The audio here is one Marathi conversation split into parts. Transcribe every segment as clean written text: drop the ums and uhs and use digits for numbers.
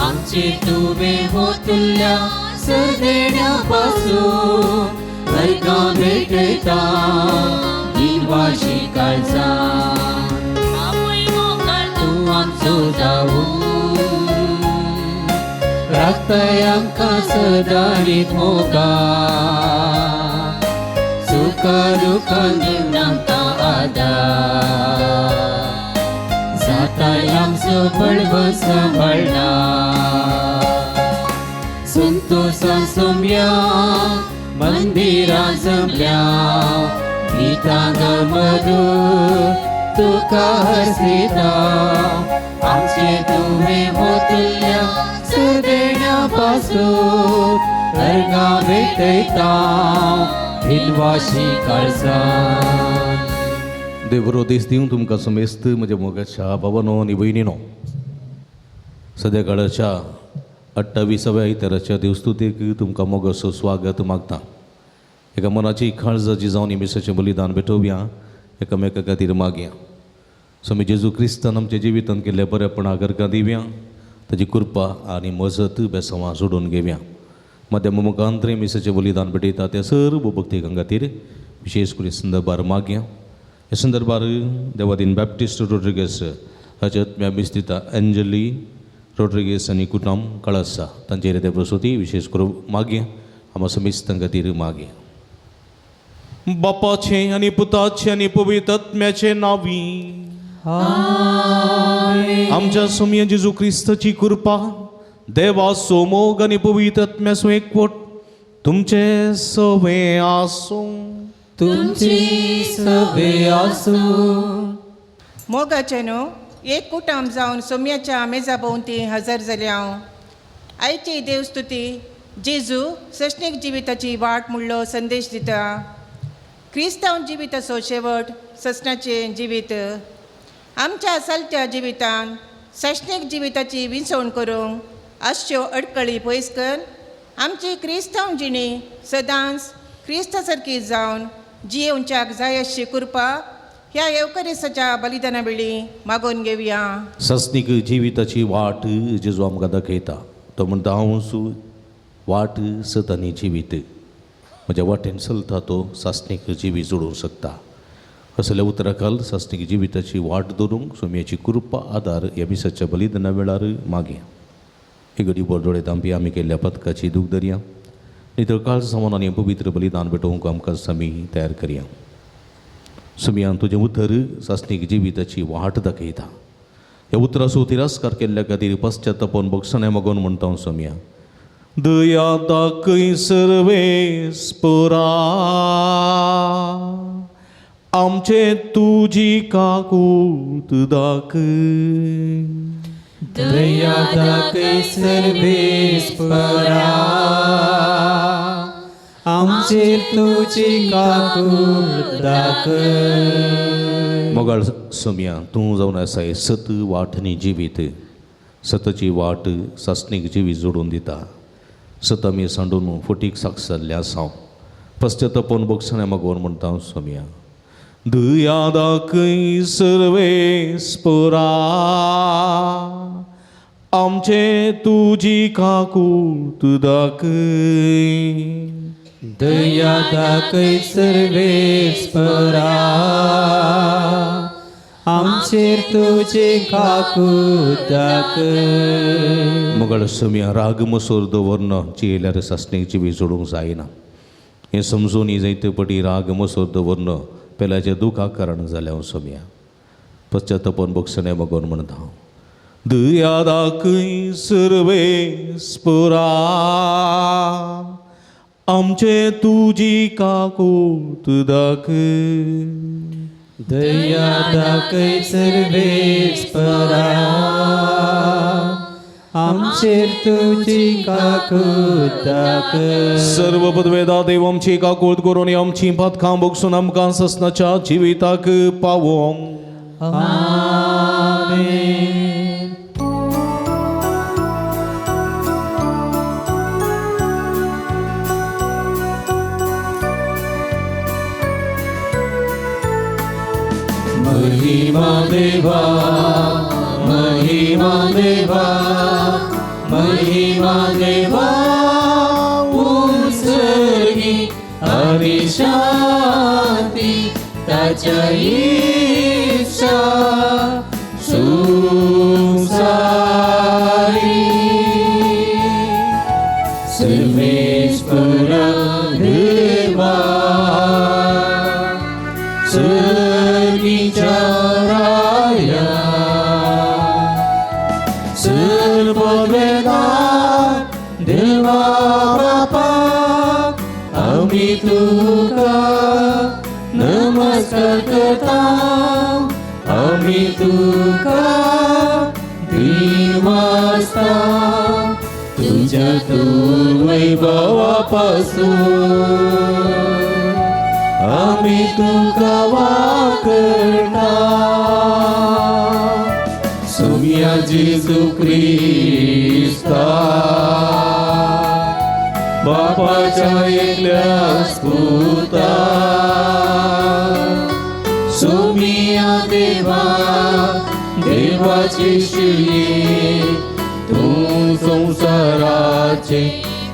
आमचे तुवे होतल्या सदेण्यापासून वर्गा भेटता दिवाशी काळजा तू आमचो जाऊ राखताय आमकां सदांच मोगा सुखा दुखान दिवन आमकां आदार जाताय आमचो पडवो सांबाळना संतोषान सोम्या मंदिरां जमल्या गितां मधुर तुका हरसिता आमचे तुवें होतल्या सदेण्यापासून वर्गा भेटयता दिलवाशी काळजान. देवरो दीस दिवं तुमकां समेस्त म्हज्या मोगाच्या भावानो आनी भयणीनो. सद्या काळाच्या 28व्या इतराच्या देवस्तुतेक तुमकां मोगाचो स्वागत मागता. एका मनाची काळजाची जावन इमेसाचें बलिदान भेटोवया, एकामेका खातीर मागया. स्वामी जेजू क्रिस्तान आमच्या जिवितांत केल्ल्या बरेपणा घरकां दिवया, ताची कृपा आनी मजत बेसांवां जोडून घेवया. माध्यम मुखांतरें इमेसाचें बलिदान भेटयता त्या सर्व भक्तीकां खातीर विशेष करून संदर्भार मागया. ह्या संदर्भार देवादीन बॅप्टिस्ट रोड्रिगेस हाचे आत्म्या मिस्तिता एंजली रोड्रिगेस आनी कुटुंब कळसा तांचेर ते प्रसूती विशेष करून मागया. आमी समेस्तां खातीर मागया. बापाचे आनी पुताचे आनी पवित्र आत्म्याचे नांवी आमच्या स्वामी जेजू क्रिस्ताची कृपा, देवाचो मोग आनी पवित्र आत्म्याचो एकवट तुमचे सवे आसूं. तुमची सवे आसूं. मोगाचे न्हू एक कुटुंब जावन सोम्याच्या मेजा भोंवती हजर जाल्या. आयची देवस्तुती जेजू सशणीक जिविताची वाट म्हणलो संदेश दिता. क्रिस्तांव जिविताचो शेवट ससणाचें जिवीत. आमच्या चलत्या जिवितान सशणीक जिविताची विसवण करूंक अश्यो अडकळी पयस कर. आमची क्रिस्तांव जिणी सदांच क्रिस्ता सारकी जावन जियेवच्याक जाय अशी कृपा ह्या येवकारिसाच्या बलिदाना वेळी मागून घेवया. सस्नीक जिविताची वाट जेजू आमकां दाखयता. तो म्हणटा हांव वाट सत आनी जिवीत. म्हज्या वाटेन चलता तो सासणीक जिवीत जोडूंक शकता. असल्या उतराखाल सासणीक जिविताची वाट धरूंक सोम्याची कृपा आदार ह्या मिसाच्या बलिदाना वेळार मागया. एक घडी बोरडोळे तांबी आमी केल्ल्या पथकाची दूख धरया. नितळ काळ सामान आनी पवित्र बलिदान भेटोवंक आमकां समी तयार करया. सोम्यान तुजें उतर सासणीक जिविताची वाट दाखयता. ह्या उतराचो तिरस्कार केल्ल्या खातीर पश्चात्तापान भक्षणां मागोवन म्हणटा हांव सोम्या. दया दाखय सर्वेस्परा आमचे तुजी काकूत दाखय. दया दाखय सर्वेस्परा आमचेर तुजी काकूट दाखय. मोगाळ सोम्या तूं जावन आसाय सत वाट आनी जिवीत. सतची वाट सासणीक जिवीत जोडून दिता. सत आमी सांडून फुटीक साक्ष जाल्ले आसा. पश्चात्तापान भक्षणां मागोवन म्हणटा हांव सोम्या. दया दाखय सर्वेस्परा आमचे तुजी काकूट दाखय. दया दाखय सर्वेस्परा आमचेर तुजी काकूट दाखय. मोगाळ सोम्या राग मसोर दवरना चियेल्यार सासणीक जिवीत जोडूंक जायना. हें समजून ही जायते पटी राग मसोर दवरना पेल्याच्या दुखाक कारण जाल्या सोम्या. पश्चात्तापान भक्षणां मागोवन म्हणटा हांव. दया दाखय सर्वेस्परा आमचे तुजी काकूट दाखय. दया दाखय सर्वेस्परा आमचेर तुझी काकूत दाखय सर्व पदवेदा देव आमची काकूळट करून आमची पथकां बगसून आमकां ससनाच्या जिविताक पावों. आमेन. महिमा देवा, महिमा देवा, महिमा देवा उत्सर्गी आणि शांती त्याच्या इच्छा सुसारी सर्वेश्वर देवा सर्गीच्या राया सर्व वेदात देवा बापा आम्ही तुका नमस्कार करता आम्ही तुका दिवासता तुझ्या तू वैभवापासून आम्ही तुका वाकता सोम्या जेजू ख्रिस्ता बापाच्या एकल्या स्पुता सोम्या देवा देवाचे शिये तू संसाराचे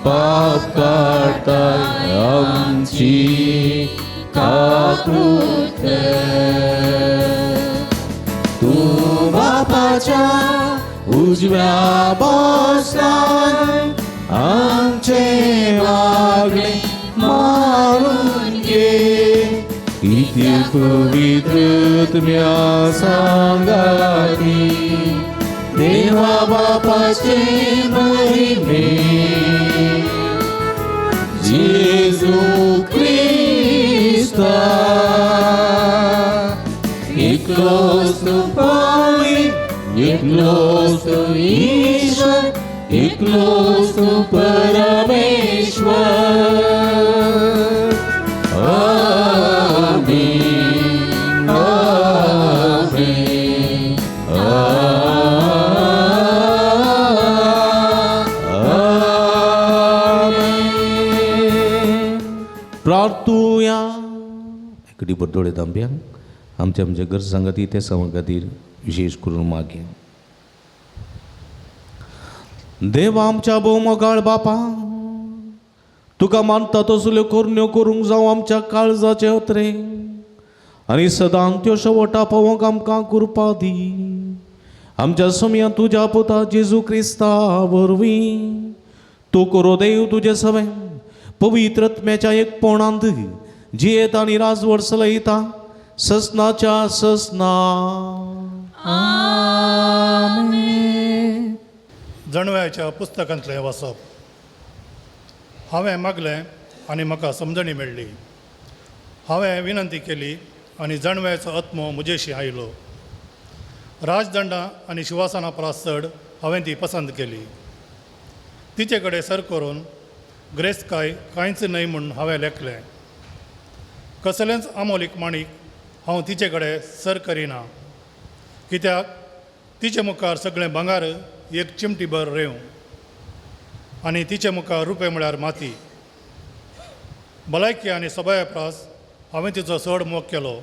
पाप काढताय आमची काकूत तू बापाच्या उजव्या बसलाय आमचे वागणे मारून घे इथे पवित्रत्म्या सांगाती देवा बापाचे महिमे जेजू ख्रिस्ता एकलोच तू पवित्र एकलोच तू ईश्वर एकलोच तू परमेश्वर आमेन आमेन आमेन. प्रार्थूया एकडी बड्डोळे तांब्यांक आमच्या आमच्या गरज सांगाती ते समा खातीर विशेष करून मागे. देवा आमच्या भोवमोगाळ बापा तुका मानता तसल्यो करण्यो करूंक जावं आमच्या काळजाचे अत्रे आनी सदां त्यो शेवटा पावोंक आमकां कृपा दी. आमच्या सोम्या तुज्या पुता जेजू क्रिस्ता वरवीं तूं करो देव तुजे सवे पवित्रत्म्याच्या एकपणांत जियेत आनी राजवट चलयता ससनाच्या ससना. जणव्याच्या पुस्तकांतलें वाचप. हांवें मागलें आनी म्हाका समजणी मेळ्ळी. हांवें विनंती केली आनी जणव्याचो आत्मो म्हजेशी आयलो. राजदंडां आनी शिवासनां परस चड हांवें ती पसंत केली. तिचे कडेन सर करून ग्रेस्तकाय कांयच न्हय म्हूण हांवें लेखलें. कसलेंच आमोलीक माणीक हांव तिचे कडेन सर करिना कित्याक तिचे मुखार सगळें भांगार एक चिमटीभर रेंव आनी तिचे मुखार रुपे म्हळ्यार माती. भलायकी आनी सबाया प्रास हांवें तिचो चड मोग केलो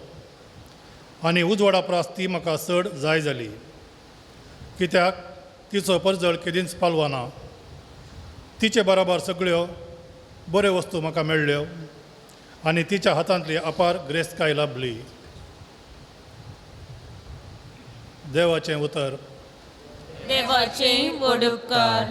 आनी उजवाडा प्रास ती म्हाका चड जाय जाली कित्याक तिचो परजळ केदींच पालवाना. तिचे बराबर सगळ्यो बऱ्यो वस्तू म्हाका मेळ्ळ्यो आनी तिच्या हातांतली अपार ग्रेस्तकाय लाभली. देवाचें उतर. देवाचे व्हड उपकार.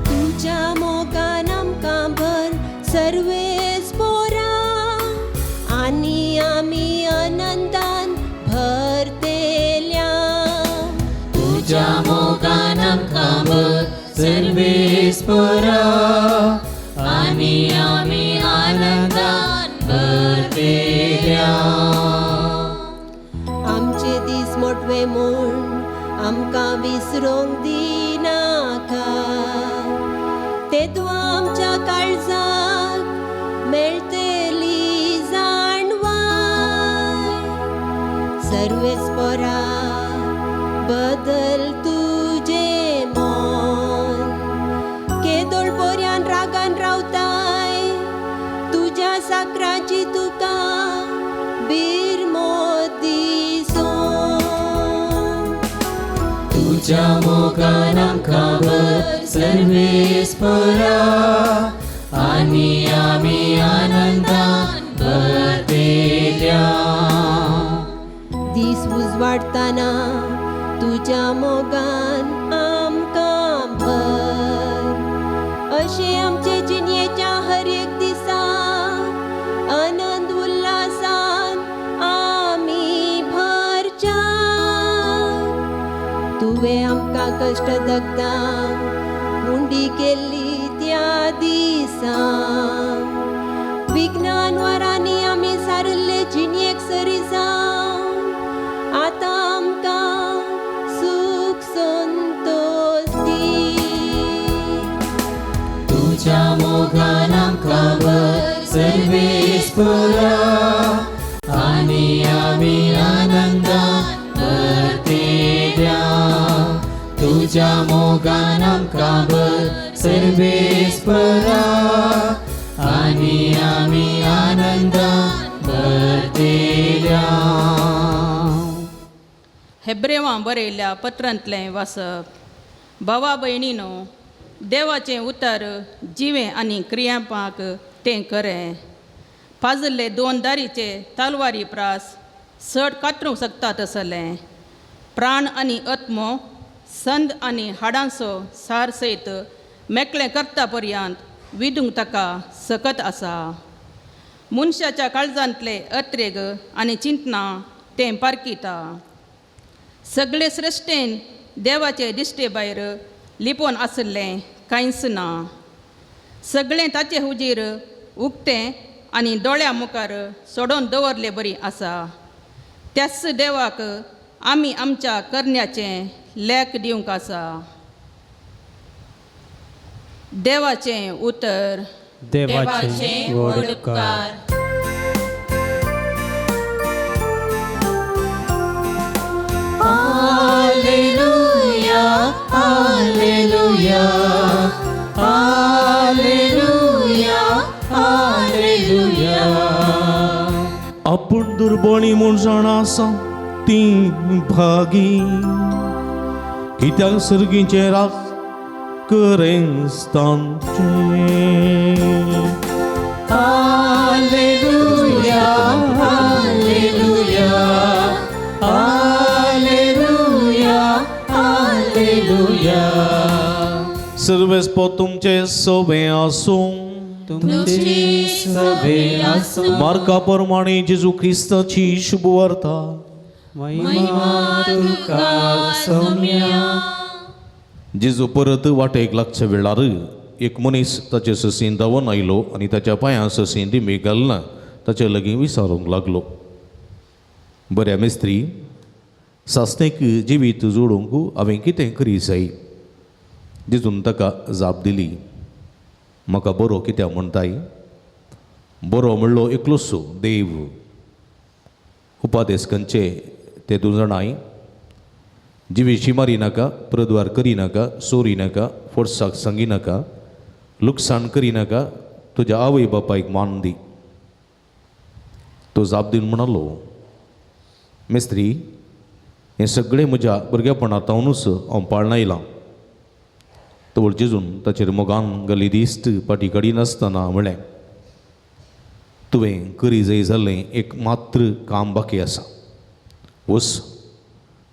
तुझ्या मोगान आमकां भर सर्वेस पोरा आनी आमी आनंदान भरतेल्या तुझ्या मोगान आमकां भर सर्वेस्परा आनी आमी आनंदान भरलेल्या. आमचे दीस मोटवे म्हूण आमकां विसरूंक दिनाका. तेतूं आमच्या काळजाक मेळटली जाणवाय. सर्वेस्परा बदल तुजें मन. केदोळ पर्यान रागान रावताय तुज्या साकराची तुका बिरमोद दिसोन. तुझ्या मोगान आमकां भर सर्वेस्परा आनी आमी आनंदान भरलेल्या. दीस उजवाडटाना तुज्या मोगान आमकां भर. अशें आमचे जिणेच्या हर एक दिसा आनंद उल्हासान आमी भरच्या. तुवें आमकां कश्ट दगदां मुंडी केल्ली त्या दिसा. विज्ञान वरांनी आमी सारल्ले जिणेक सरी जावन आतां आमकां सूख संतोष दी. तुझ्या मोगान आमकां भर सर्वेस्परा आनी आमी आनंदान भरलेल्या. तुझ्या मोगान आमकां भर सर्वेस्परा आनी आमी आनंदान भरलेल्या. हेब्रेवां बरयल्ल्या पत्रांतलें वाचप. भावा भयणीनो, देवाचें उतर जिवें आनी क्रियापाक तें खरें. पाजल्ले 2 दारीचे तलवारी प्रास सड कातरूंक शकता तसलें. प्राण आनी आत्मो, संद आनी हाडांचो सार सयत मेकळें करता पर्यंत विदूंक ताका सकत आसा. मनशाच्या काळजांतले अत्रेग आनी चिंतनां तें पारकिता. सगळे सृश्टेन देवाचे दिश्टे भायर लिपोवन आसलें कांयच ना. सगळें ताचे हुजीर उक्तें आनी दोळ्या मुखार सोडून दवरलें बरी आसा. त्याच देवाक आमी आमच्या करण्याचें लेख दिवंक आसा. देवाचें उतर. देवाचें वडकार. Hallelujah hallelujah hallelujah hallelujah. आपूण दुर्बळी म्हूण जाणा आसा ती भागी. कित्याक सर्गीचे राग करेंस तांचे. Hallelujah hallelujah hallelujah hallelujah. सर्वेस्पो तुमचे सोबे आसूं. तुमची सभे आसूं. मार्का प्रमाणे जेजू ख्रिस्ताची शुभ वार्ता. महिमा तुका सौम्या. जेजू परत वाटेक लागच्या वेळार एक मनीस ताचे ससीन धांवन आयलो आनी ताच्या पांयां ससीन रिमी घालना ताचे लागीं विचारूंक लागलो. बऱ्या मेस्त्री, सासणेक जिवीत जोडूंक हांवें कितें करी जाय? जेजून ताका जाप दिली, म्हाका बरो कित्याक म्हणटाय? बरो म्हणलो एकलोसो देव. उपादेशकांचे ते 2 जाणाय. जिवीची मारी नाका, प्रद्वार करी नाका, सोरी नाका, फोर्साक सांगी नाका, लुकसाण करी नाका, तुज्या आवय बापायक मान दी. तो जाप दिवन म्हणालो, मेस्त्री, हें सगळें म्हज्या भुरगेपणांतावनूच हांव पाळना येयलां. तवळ जेजून ताचेर मोगान घाली दिश्ट पाटी काडी नासतना म्हळें, तुवें करी जाय जाल्लें एक मात्र काम बाकी आसा. वस,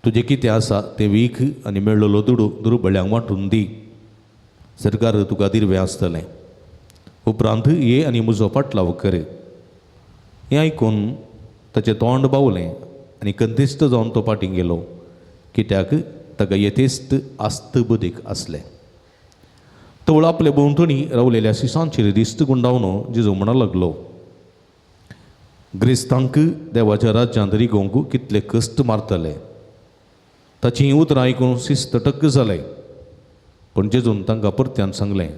तुजें कितें आसा तें वीख आनी मेळ्ळलो दुर्बळ्यांक वांटून दी. सरकार तुका दिर्वें आसतलें. उपरांत ये आनी म्हजो पाटलाव कर. हें आयकून ताचें तोंड बावलें आनी कंदिश्ट जावन तो पाटी गेलो, कित्याक ताका येतेस्त आस्तबदीक असलें. तवळ आपले भोंवतणी रावलेल्या सिसांचेर दिश्ट गुंडावन जेजू म्हणा लागलो, ग्रिस्तांक देवाच्या राज्यांत रिगोवंक कितले कश्ट मारतले. ताची ही उतरां आयकून सिस्तटक जालें. पण जेजून तांकां परत्यान सांगलें,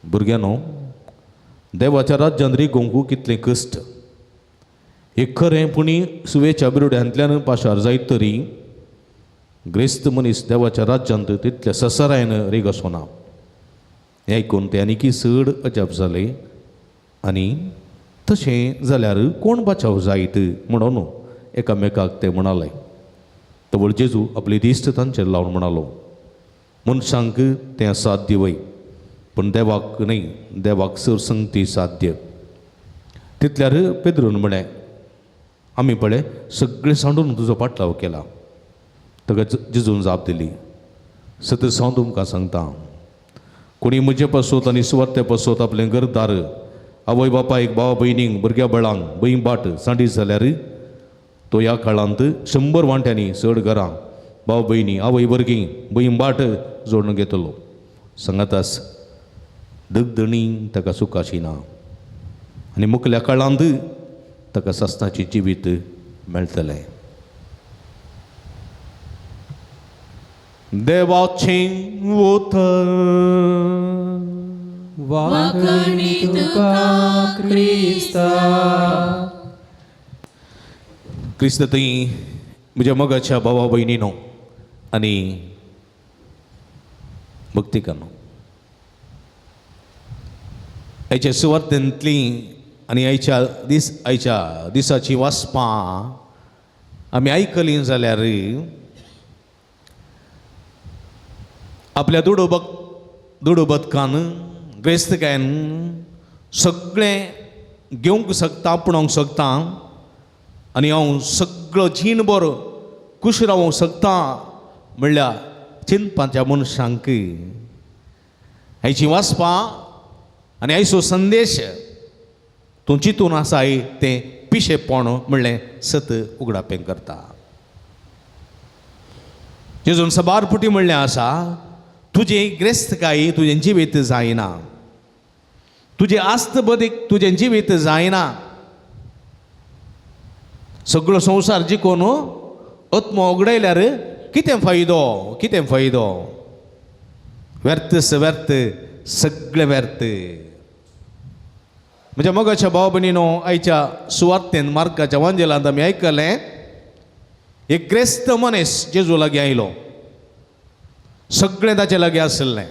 भुरग्यानो, देवाच्या राज्यांत रिगोवंक कितले कश्ट. एक खरें पुणी सुवेच्या बिरोड्यांतल्यान पाशार जायत तरी ग्रेस्त मनीस देवाच्या राज्यांत तितल्या ससरायन रेगसो ना. हें आयकून ते आनीकी चड अजाप जाले. आनी तशें जाल्यार कोण बचाव जायत म्हणून एकामेकाक ते म्हणाले. तवळ जेजू आपली दिश्ट तांचेर लावन म्हणालो, मनशांक तें असाध्य वय, पण देवाक न्ही, देवाक सरसंगती साध्य. तितल्यार पेद्रून म्हळें, आमी पळय सगळें सांडून तुजो पाटलाव केला. ताका जेजून जाप दिली, सतत हांव तुमकां सांगता, कोणी म्हजे पासोत आनी सुवार्ते पासोत आपलें घरदार, आवय बापायक, भावा भयणींक, भुरग्या बळांक, भयण बाट सांडीत जाल्यार तो ह्या काळांत 100 वांट्यांनी चड घरां, भाव भयणी, आवय भुरगीं, भयण बाट जोडून घेतलो. सांगातास दगदणी ताका सुखाची ना. आनी मुखल्या काळांत ताका सस्ताची जिवीत मेळटलें. देवाचें उतर. वाकणी तुका क्रिस्ता. क्रिस्त थंय म्हज्या मोगाच्या भावा भयणीनो आनी भक्तिकानो, आयच्या सुवातेंतली आनी आयच्या दिसाची वाचपां आमी आयकलीं जाल्यार आपल्या दुडोबतकान ग्रेस्तकायन सगळें घेवंक शकता, आपणावंक शकता आनी हांव सगळो जीणभर खूश रावंक शकता म्हणल्यार चिंतपाच्या मनशांक हाची वाचपां आनी आयचो संदेश तूं चिंतून आसाय तें पिशेपण म्हणलें सत उगडापें करता. जेजून सबारपुटी म्हणलें आसा, तुजें ग्रेस्तकाय तुजें जिवीत जायना, तुजें आस्त बदीक तुजें जिवीत जायना. सगळो संवसार जिखून आत्मो उगडयल्यार कितें फायदो, कितें फायदो. व्यर्थच व्यर्थ, सगळें व्यर्थ. म्हज्या मोगाच्या भाव भयणीनो, आयच्या सुवातेन मार्काच्या वांजेलांत आमी आयकलें, एक क्रेस्त मनीस जेजू लागीं आयलो. सगळें ताचे लागीं आसलें.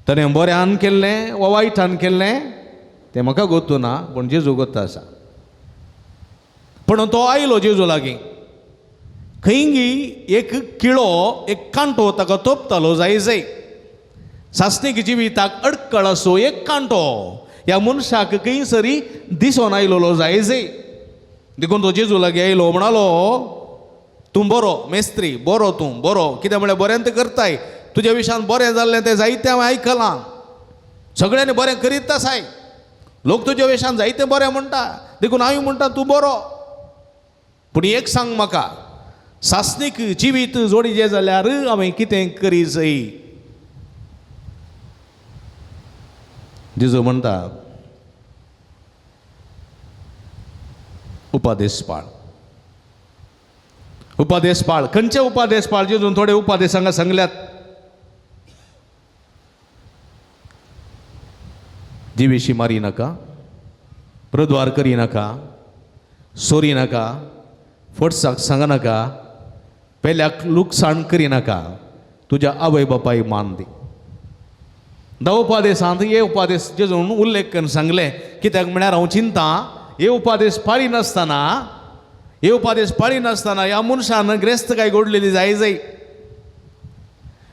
ताणें बऱ्यान केल्लें वा वायटान केल्लें तें म्हाका गोतू ना, पूण जेजू गोत्ता आसा. पण तो आयलो जेजू लागीं. खंयी एक किळो, एक कांटो ताका तोपतालो जाय. सासणीक जिविताक अडकळ असो एक कांटो ह्या मनशाक खंयसरी दिसोन आयलोलो जाय. देखून तो जेजू लागीं आयलो, म्हणालो, तूं बरो मेस्त्री, बरो तूं बरो. कित्याक म्हळ्यार बरें तें करताय, तुज्या विशयान बरें जाल्लें तें जायतें हांवें आयकलां. सगळ्यांनी बरें करीत आसाय. लोक तुज्या विशयान जायतें बरें म्हणटा, देखून हांव म्हणटा तूं बरो. पूण एक सांग म्हाका, सासणीक जिवीत जोडिचें जाल्यार हांवें कितें करी जाय. जेजू म्हणटा, उपादेश पाळ. उपादेश पाळ. खंयचे उपादेश पाळ? जेजून थोडे उपादेश हांगा सांगल्यात. जिवेशी मारी नाका, प्रद्वार करी नाका, सोरी नाका, फटसाक सांगा नाका, पेल्याक लुकसाण करी नाका, तुज्या आवय बापायक मान दी. 10 उपादेशांत हे उपादेश जेजून उल्लेख करून सांगले. कित्याक म्हळ्यार हांव चिंता, हे उपादेश पाळी नासतना ह्या मनशान ग्रेस्तकाय घडलेली जाय.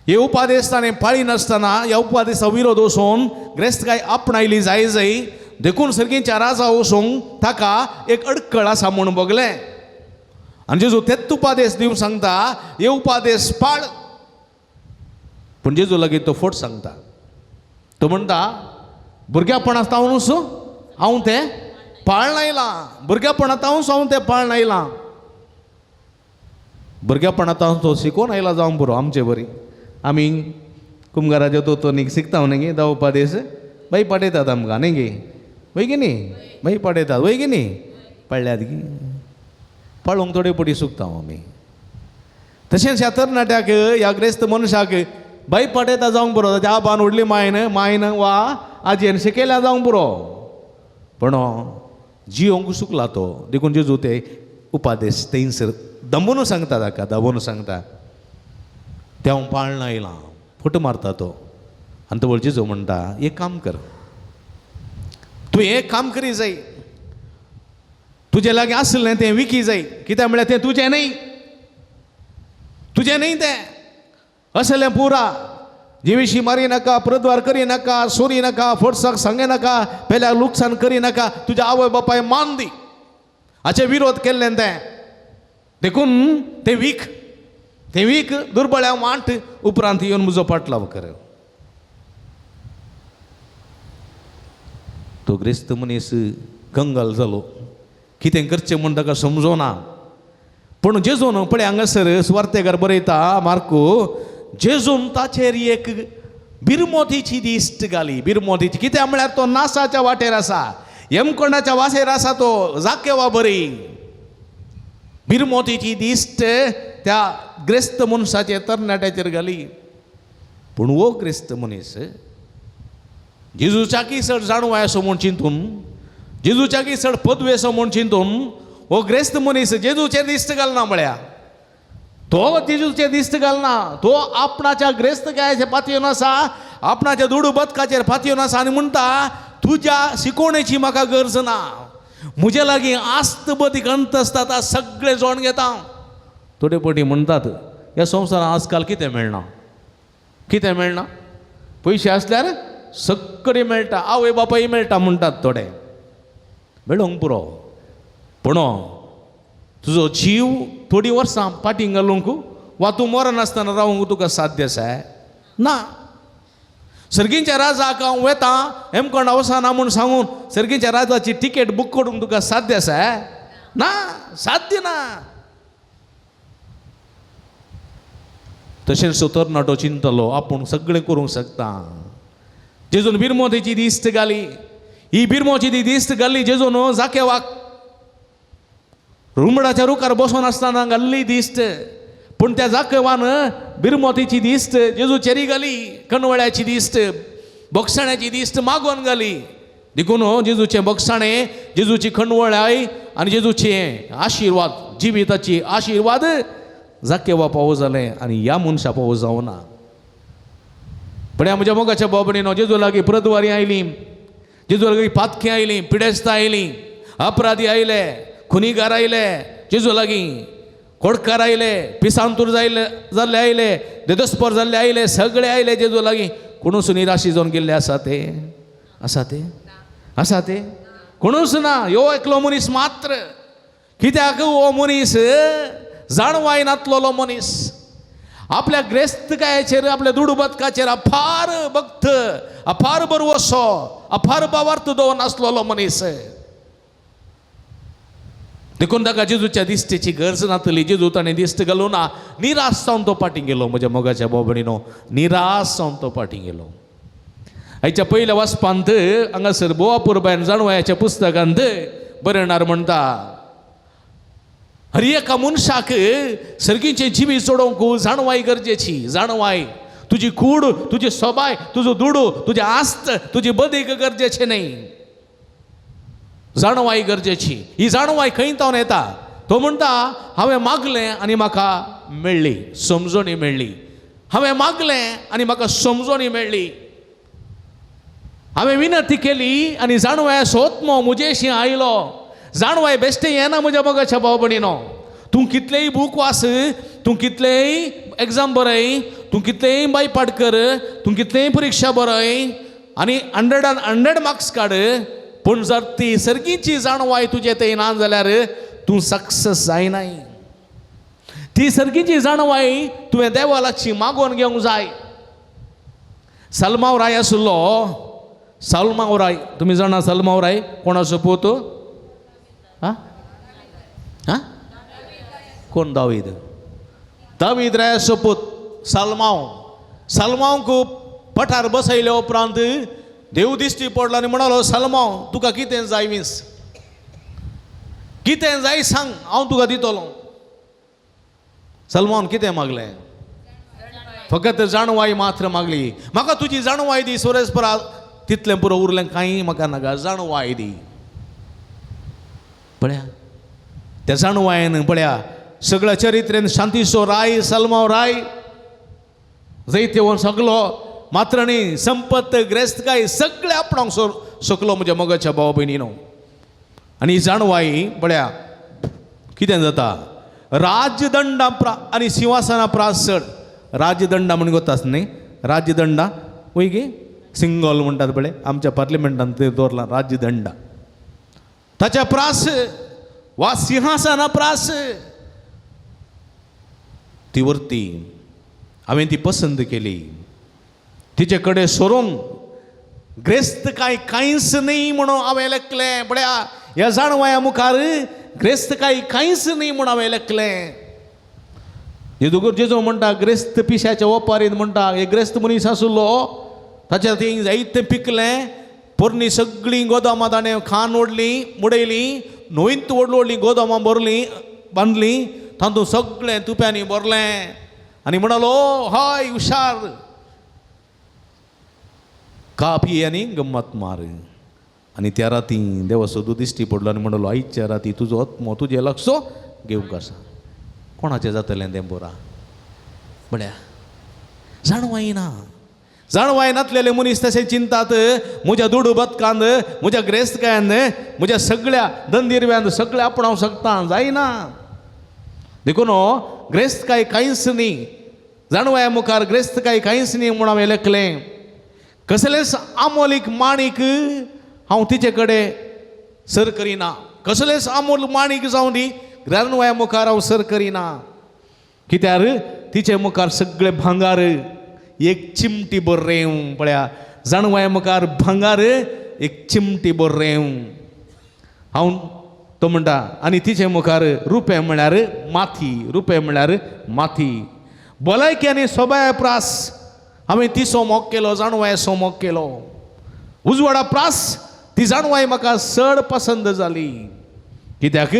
हे उपादेश ताणें पाळी नासतना ह्या उपादेशा विरोध वचून ग्रेस्तकाय आपणायली जाय. देखून सर्गीच्या राजा वचूंक ताका एक अडकळ आसा म्हूण बगलें. आनी जेजू तेच उपादेश दिवंक सांगता, हे उपादेश पाळ. पूण जेजू लागीं तो फट सांगता. तो म्हणटा, भुरग्यापणांतावनूच हांव तें पाळन आयलां. भुरग्यापणांतावनूच हांव तें पाळन आयलां. भुरगेपणांत तो शिकोवन आयला जावंक बरो आमचे बरी आमी कुमगाराच्या दोतोनीक शिकता न्ही गे 10 उपादेश बाई पाडयतात आमकां न्ही गे वय गे न्ही बाई पाडयतात वय गे न्ही पडल्यात गी पळोवंक थोडे पटी सुकता आमी तशेंच ह्या तरणाट्याक ह्या ग्रेस्त मनशाक बाई पाडयता जावंक बरो ताच्या आबान व्हडली मायन वा आजयेन शिकयल्या जावंक बरो पण जियोंक सुकला तो देखून जेजू ते उपादेश थंयसर दमून सांगता ताका दमून सांगता ते हांव पाळना येयलां फुट मारता तो आनी तो जेजू म्हणटा एक काम कर तूं एक काम करी जाय तुजे लागीं आसलें तें विकी जाय कित्याक म्हळ्यार तें तुजें न्ही तें असलें पुरा जेविशी मारी नाका प्रद्वार करी नाका सोरी नाका फोडसाक सांगे नाका पेल्याक लुकसाण करी नाका तुज्या आवय बापाय मान दी हाचे विरोध केल्लें तें देखून तें वीक दुर्बळ्या वांट उपरांत येवन म्हजो पाटलाव कर तो ग्रेस्त मनीस कंगाल जालो कितें करचें म्हण ताका समजोना पूण जेजून पळय हांगासर सुवार्थेकार बरयता मार्को जेजून ताचेर एक बिरमोतीची दिश्ट घाली बिरमोतीची कित्याक म्हळ्यार तो नासाच्या वाटेर आसा यमकोंडाच्या वासेर आसा तो जाकेवा बरी बिरमोतीची दिश्ट त्या ग्रेस्त मनशाचे तरणाट्याचेर घाली पूण वो ग्रेस्त मनीस जेजूच्याकी चड जाणवाय असो म्हूण चिंतून जेजूच्याकी चड पदवी असो म्हूण चिंतून हो ग्रेस्त मनीस जेजूचेर दिश्ट घालना म्हळ्यार तो जेजूचेर दिश्ट घालना तो आपणाच्या ग्रेस्त गायेचेर पातयेवन आसा आपणाच्या दुडू बदकाचेर पातयेवन आसा आनी म्हणटा तुज्या शिकोवणेची म्हाका गरज ना म्हजे लागीं आस्त बदीक अंत आसता ता सगळें जोण घेता थोडे पटी म्हणटात ह्या संवसारांत आजकाल कितें मेळना पयशे आसल्यार सगळें मेळटा आवय बापाय मेळटा म्हणटात थोडे मेळोंक पुरो पूण तुजो जीव थोडी वर्सां फाटीं घालूंक वा तूं मरण आसतना रावूंक तुका साध्य आसा ना सर्गींच्या राजाक हांव वेता हेमकोंडा वचना म्हूण सांगून सर्गींच्या राजाची तिकेट बूक करूंक तुका साध्य आसा ना साध्य ना तशेंच तो तरणाटो चिंतलो आपूण सगळें करूंक शकता जेजून बिरमोतीची दिश्ट घाली ही बिरमोची दिश्ट घाल्ली जेजून जाकेवाक रुमडाच्या रुखार बसून आसतना घाल्ली दिश्ट पूण त्या जाकेवान बिरमोतीची दिश्ट जेजूचेरी घाली कणवळ्याची दिश्ट बक्षाण्याची दिश्ट मागोवन घाली देखून जेजूचें बक्षाणें जेजूची कणवळाय आनी जेजूचे आशिर्वाद जिविताची आशिर्वाद जाकेवा पावो जालें आनी ह्या मनशा पावो जावना पण ह्या म्हज्या मोगाच्या बाबडीन जेजू लागीं प्रद्वारी आयली जेजू लागीं पातकी आयली पिडेस्तां आयली अपराधी आयले खुनीगार आयले जेजू लागीं कोडकार आयले पिसांतूर जाल्ले आयले देदस्पर जाल्ले आयले सगळे आयले जेजू लागीं कोणूच निराशी जावन गेल्ले आसा ते कोणूच ना ह्यो एकलो मनीस मात्र कित्याक हो मनीस जाणवाय नातलोलो मनीस आपल्या ग्रेस्तकायेचेर आपल्या दुडबदकाचेर अफार भक्त अफार बरवसो अफार भावार्थ दवरून आसलोलो मनीस देखून ताका जेजूच्या दिश्टेची गरज नातली जेजू ताणें दिश्ट घालूं ना निराश जावन तो फाटीं गेलो म्हज्या मोगाच्या बाबडीनो निराश जावन तो फाटीं गेलो हाच्या पयल्या वाचपांत हांगासर बोवापूरबायन जाणवायाच्या पुस्तकांत बरयणार म्हणटा हर एका मनशाक सर्गीचें जिवी सोडोवंक जाणवाय गरजेची जाणवाय तुजी कूड तुजी सोबाय तुजो दुडू तुजें आस्त तुजी बदीक गरजेचें न्ही जाणवाय गरजेची ही जाणवाय खंय तावन येता तो म्हणटा हांवें मागलें आनी म्हाका मेळ्ळी समजणी मेळ्ळी हांवें मागलें आनी म्हाका समजणी मेळ्ळी हांवें विनंती केली आनी जाणवाय सोत्मो म्हजेशी आयलो जाणवाय बेश्टें येना म्हज्या मोगाच्या भाव भयणीनो तूं कितलेंय बूक वाच तूं कितलेंय एग्जाम बरय तूं कितलेंय बायपाट कर तूं कितलेंय परिक्षा बरय आनी 100 मार्क्स काड पूण जर ती सर्गीची जाणवाय तुजे थंय ना जाल्यार तूं सक्सेस जायनाय ती सर्गीची जाणवाय तुवें देवा लागची मागोवन घेवंक जाय सलमाव राय आसलो सलमाव राय तुमी जाणा सलमाव राय कोणाचो पूत कोण दावीद दावीद रायाचो पूत सलमांक पठार बसयल्या उपरांत देव दिश्टी पडलो आनी म्हणालो, सलमांव तुका कितें जाय मीस, कितें जाय सांग हांव तुका दितलो. सलमान कितें मागलें? फकत जाणवाई मात्र मागली. म्हाका तुजी जाणवाय दी सुरेशपरा, तितलें पुरो उरलें कांय म्हाका नाका, जाणवाय दी. पळया त्या जाणवायेन पळया सगळ्या चरित्रेन शांतीचो राय सलमांव राय जैते वन सगलो मात्र न्ही संपत ग्रेस्तकाय सगळे आपणाक सकलो म्हज्या मोगाच्या भावा भयणीनो. आनी जाणवाई पळया कितें जाता, राजदंडा आनी सिंहासना प्रास चड. राजदंडा म्हण गोतास न्ही, राजदंडा वय गे सिंगल म्हणटात पळय आमच्या पार्लिमेंटान ते दवरला राजदंडा, ताच्या प्रास वा सिंहासना प्रास ती वर्ती हांवें ती पसंत केली. तिचे कडेन सोरोंक ग्रेस्त कांयच न्ही म्हणून हांवें लेखलें. पळया ह्या जाणवाया मुखार ग्रेस्त कांयच न्ही म्हणून हांवें लेखलें. जेजू म्हणटा ग्रेस्त पिश्याच्या ओपारीन म्हणटा, हे ग्रेस्त मनीस आसलो ताच्या थंय जायतें पिकलें, पोरणी सगळीं गोदामां ताणें खान ओडलीं मुडयलीं, न्हंयत ओडली गोदामां भरलीं बांदलीं, तातूंत सगळें तुप्यांनी भरलें आनी म्हणलो हय हुशार कापी आनी गम्मत मार. आनी त्या राती देवा सोदू दिश्टी पडलो आनी म्हणलो आयच्या राती तुजो आत्मो तुजें लक्ष घेवंक आसा. कोणाचें जातलें तें बोरा. म्हळ्या जाणवाय नातलेले मनीस तशें चिंतात, म्हज्या दुडू बदकांत म्हज्या ग्रेस्तकायांत म्हज्या सगळ्या दंदिरव्यांत सगळें आपणावंक शकता, जायना. देखून ग्रेस्तकाय कांयच न्ही, जाणवाया मुखार ग्रेस्तकाय कांयच न्ही म्हूण हांवें लेखलें. कसलेच आमोलीक माणीक हांव तिचे कडेन सर करिना, कसलेच आमोल माणीक जावं दी जाणवाया मुखार हांव सर करिना. कित्यार तिचे मुखार सगळें भांगार एक चिमटी भर रेंव. पळया जाणवाया मुखार भांगार एक चिमटी भर रेंव हांव तो म्हणटा. आनी तिचे मुखार रुपे म्हळ्यार माथी. भलायकी आनी सोबाय प्रास हांवें तिचो मोग केलो, जाणवायाचो मोग केलो. उजवाडा प्रास ती जाणवाय म्हाका चड पसंद जाली. कित्याक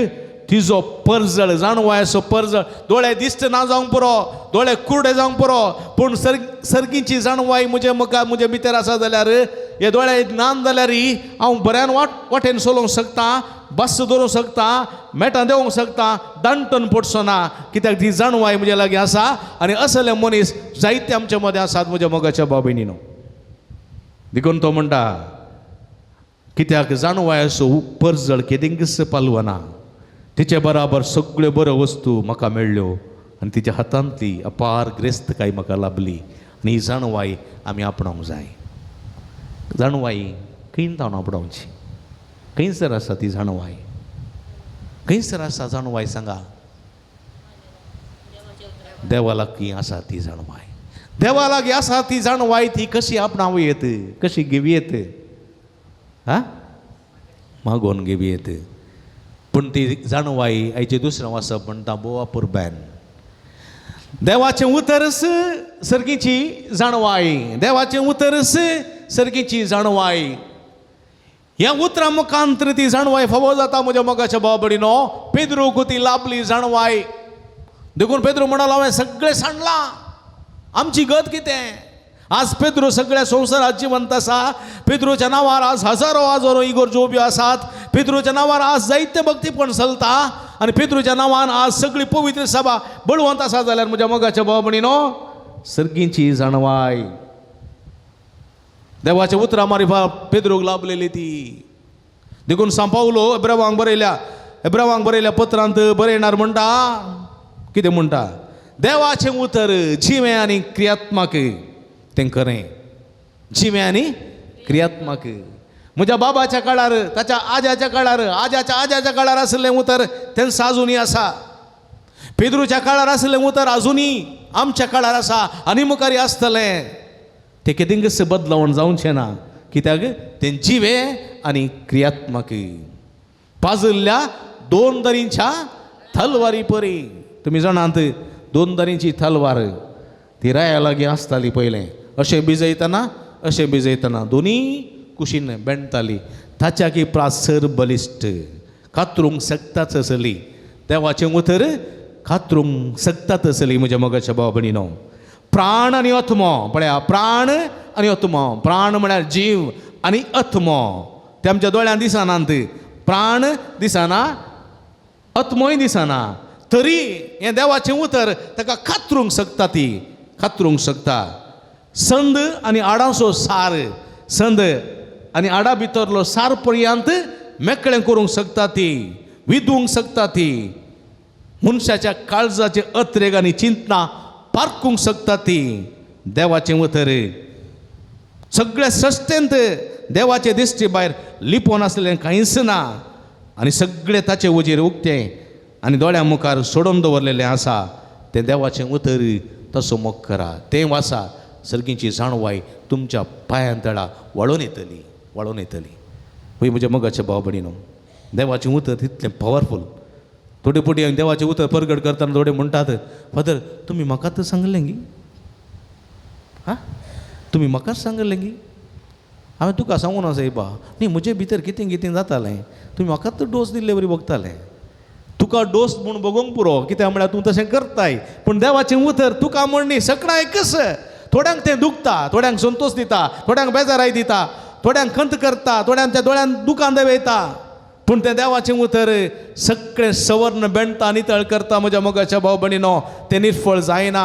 तिजो परजळ, जाणवायाचो परजळ, दोळे दिश्ट ना जावंक पुरो, दोळे कुर्डे जावंक पुरो, पूण सर्गीची जाणवाय म्हजे भितर आसा जाल्यार हे दोळे ज्ञान जाल्यार हांव बऱ्यान वाटेन चलोवंक शकता, बस दवरूंक शकता, मेटां देवंक शकता, दांटून पडचो ना. कित्याक ती जाणवाय म्हजे लागीं आसा आनी असले मनीस जायते आमच्या मदें आसात म्हज्या मोगाच्या भाव भयणीनो. देखून तो म्हणटा कित्याक जाणवायाचो परजळ केदींच पालवना, तिचे बराबर सगळ्यो बऱ्यो वस्तू म्हाका मेळ्ळ्यो आनी तिच्या हातांतली अपार ग्रेस्तकाय म्हाका लाभली. आनी ही जाणवाय आमी आपणावंक जाय. जाणवाई खंय जावन आपणावची, खंयसर आसा ती जाणवाय, खंयसर आसा जाणवाय सांगा. देवा लागीं आसा ती जाणवाय, देवा लागीं आसा ती जाणवाय. ती कशी आपणावं येत, कशी घेवी येत, मागोवन घेवी येत. पूण ती जाणवाई आयचे दुसरें वाचप म्हणटा बोवा पुरबॅन. देवाचें उतरस सर्गीची जाणवाय, देवाचें उतरस सर्गीची जाणवाय. ह्या उतरां मुखांतर ती जाणवाय फावो जाता म्हज्या मोगाच्या भाव भयणीनो. पेद्रूक ती लाभली जाणवाय. देखून पेद्रू म्हणलो हांवें सगळें सांडलां, आमची गत कितें. आज पेद्रू सगळ्या संवसारात जिवंत आसा. पेद्रूच्या नांवार आज हजारो इगोर्ज्यो उब्यो आसात. पेद्रूच्या नांवार आज जायते भक्तीपण चलता आनी पेद्रूच्या नांवान आज सगळी पवित्र सभा बळवंत आसा जाल्यार म्हज्या मोगाच्या भाव भयणीनो सर्गीची जाणवाय. देवाच्या उतरां मारिफा पेद्रूक लाभलेली ती. देखून सांपावलो एब्रावांक बरयल्या पत्रांत बरयणार म्हणटा कितें म्हणटा, देवाचें उतर जिवें आनी क्रियात्मक तें खरें, जिवें आनी क्रियात्मक. म्हज्या बाबाच्या काळार, ताच्या आज्याच्या काळार, आज्याच्या काळार आसलें उतर तें आजुनी आसा. पेद्रूच्या काळार आसलें उतर आजुनी आमच्या काळार आसा आनी मुखारी आसतलें. तें केदींच बदलावण जावचें ना. कित्याक तें जिवें आनी क्रियात्मक. पाजल्ल्या दोन दरींच्या तलवारी परी. तुमी जाणात 2 दारींची तलवार ती राया लागीं आसताली पयलें. अशें भिजयतना दोनी कुशीन बेंडताली. ताच्या की प्रासर बलिश्ट कातरूंक सकताच आसली. देवाचें उतर कातरूंक सकतात आसली म्हज्या मोगाच्या भाव भयणीनो. प्राण आनी आत्मो पळया, प्राण आनी आत्मो. प्राण म्हळ्यार जीव आनी आत्मो ते आमच्या दोळ्यान दिसनात. प्राण दिसना, आत्मोय दिसना, तरी हें देवाचें उतर ताका कातरूंक शकता. ती कातरूंक शकता. संद आनी आडाचो सार, संद आनी आडा भितरलो सार पर्यंत मेकळें करूंक शकता. ती विदूंक शकता. ती मनशाच्या काळजाचे अत्रेग आनी चिंतना पारखूंक शकता. ती देवाचें उतर सगळें सश्टेंत देवाचे दिश्टे भायर लिपोवन आसलेलें कांयच ना. आनी सगळें ताचे वजेर उक्तें आनी दोळ्यां मुखार सोडून दवरलेलें आसा. तें देवाचें उतर तसो मोग करा. तें वासा सर्गीची जाणवाय तुमच्या पांयां तळा वळोवन येतली, वळोवन येतली. पळय म्हज्या मोगाच्या भाव भयणीनो, देवाचें उतर तितलें पावरफूल. थोडे फावटी हांवें देवाचें उतर परगट करतना थोडे म्हणटात, फादर तुमी म्हाकाच सांगलें गी, हां तुमी म्हाकाच सांगलें गी, हांवें तुका सांगून आसा बा न्ही. म्हजे भितर कितें कितें जातालें तुमी म्हाकाच डोस दिल्ले बरी बगतालें. तुका डोस म्हूण बगोवंक पुरो, कित्याक म्हळ्यार तूं तशें करताय. पूण देवाचें उतर तुका म्हण न्ही, सगळां एकच. थोड्यांक तें दुखता, थोड्यांक संतोश दिता, थोड्यांक बेजाराय दिता, थोड्यांक खंत करता, थोड्यांक त्या दोळ्यान दुकान देवयता. पूण तें देवाचें उतर सगळें सवर्ण बेंडता, नितळ करता. म्हज्या मोगाच्या भाव भयणीनो, तें निर्फळ जायना.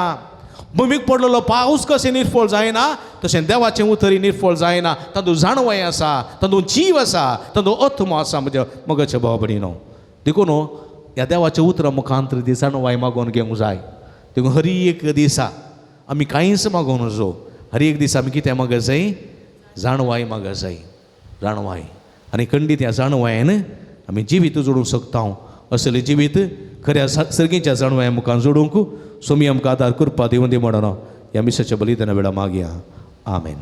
भुमीक पडलेलो पावस कशें निर्फळ जायना, तशें देवाचें उतरय निर्फळ जायना. तातूंत जाणवाय आसा, तातूंत जीव आसा, तातूंत आत्मो आसा. म्हज्या मोगाच्या भाव भयणीनो, देखून ह्या देवाच्या उतरा मुखांतर ती जाणवाय मागोवन घेवंक जाय. देखून हर एक दिसा आमी कांयच मागोवन नजो. हर एक दिसा आमी कितें मागत जाय? जाणवाय मागत जाय, जाणवाय. आनी खंडीत ह्या जाणवायेन आमी जिवीत जोडूंक शकता. असलें जिवीत खऱ्या सर्गीच्या जाणवाया मुखार जोडूंक सोमी आमकां आदार करपा दिवं दी म्हणून ह्या मिसाच्या बलिदाना वेळा मागया. आमेन.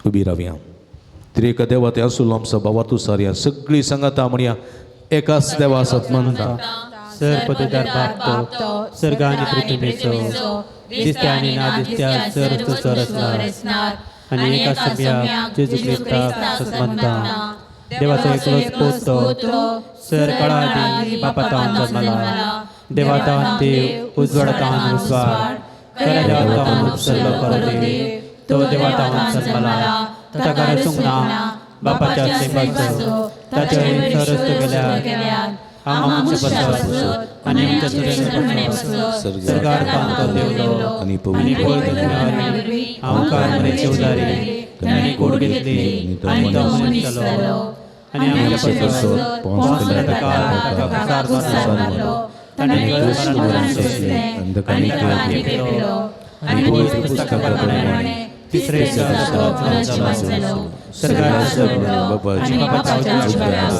उबी रावया. त्रिएक देवा ते आसुल्लो आमचो भावा तूं सारया. सगळीं सांगाता म्हणया एकाच देवा सत म्हणटा. सर्पदुदार बापतो सर्ग आनी पृथ्वीचो दिसत्या आनी नादिसत्या सर्व सरसनार आनी एका सभ्याक जेजू क्रिस्ताक सत म्हणटा. देवाचो एकलोच पोतो सर कळादी बापातावन जल्मला. देवातावन देव उजवाडातावन उजवाड खऱ्या देवातावन उपसरलो खरो देव. तो देवातावन जल्मला ताका रसूंक ना बापाच्या सेंबाचो. ताचे सरस्त गेल्यार हांव आमचे बसत आनी आमच्या सुरेन सरगार पावतो देवलो आनी आनी पळय हांव कारमरेची उदारी ताणी कोड घेतली आनी तो मनीस जालो आनी आमच्या बसत पोंच ताका प्रसार जालो. ताणी आनी पेलो आनी पळय पुस्तका प्रमाणे तिसरे जालो. सरगार आनी बापाच्या उजवाडार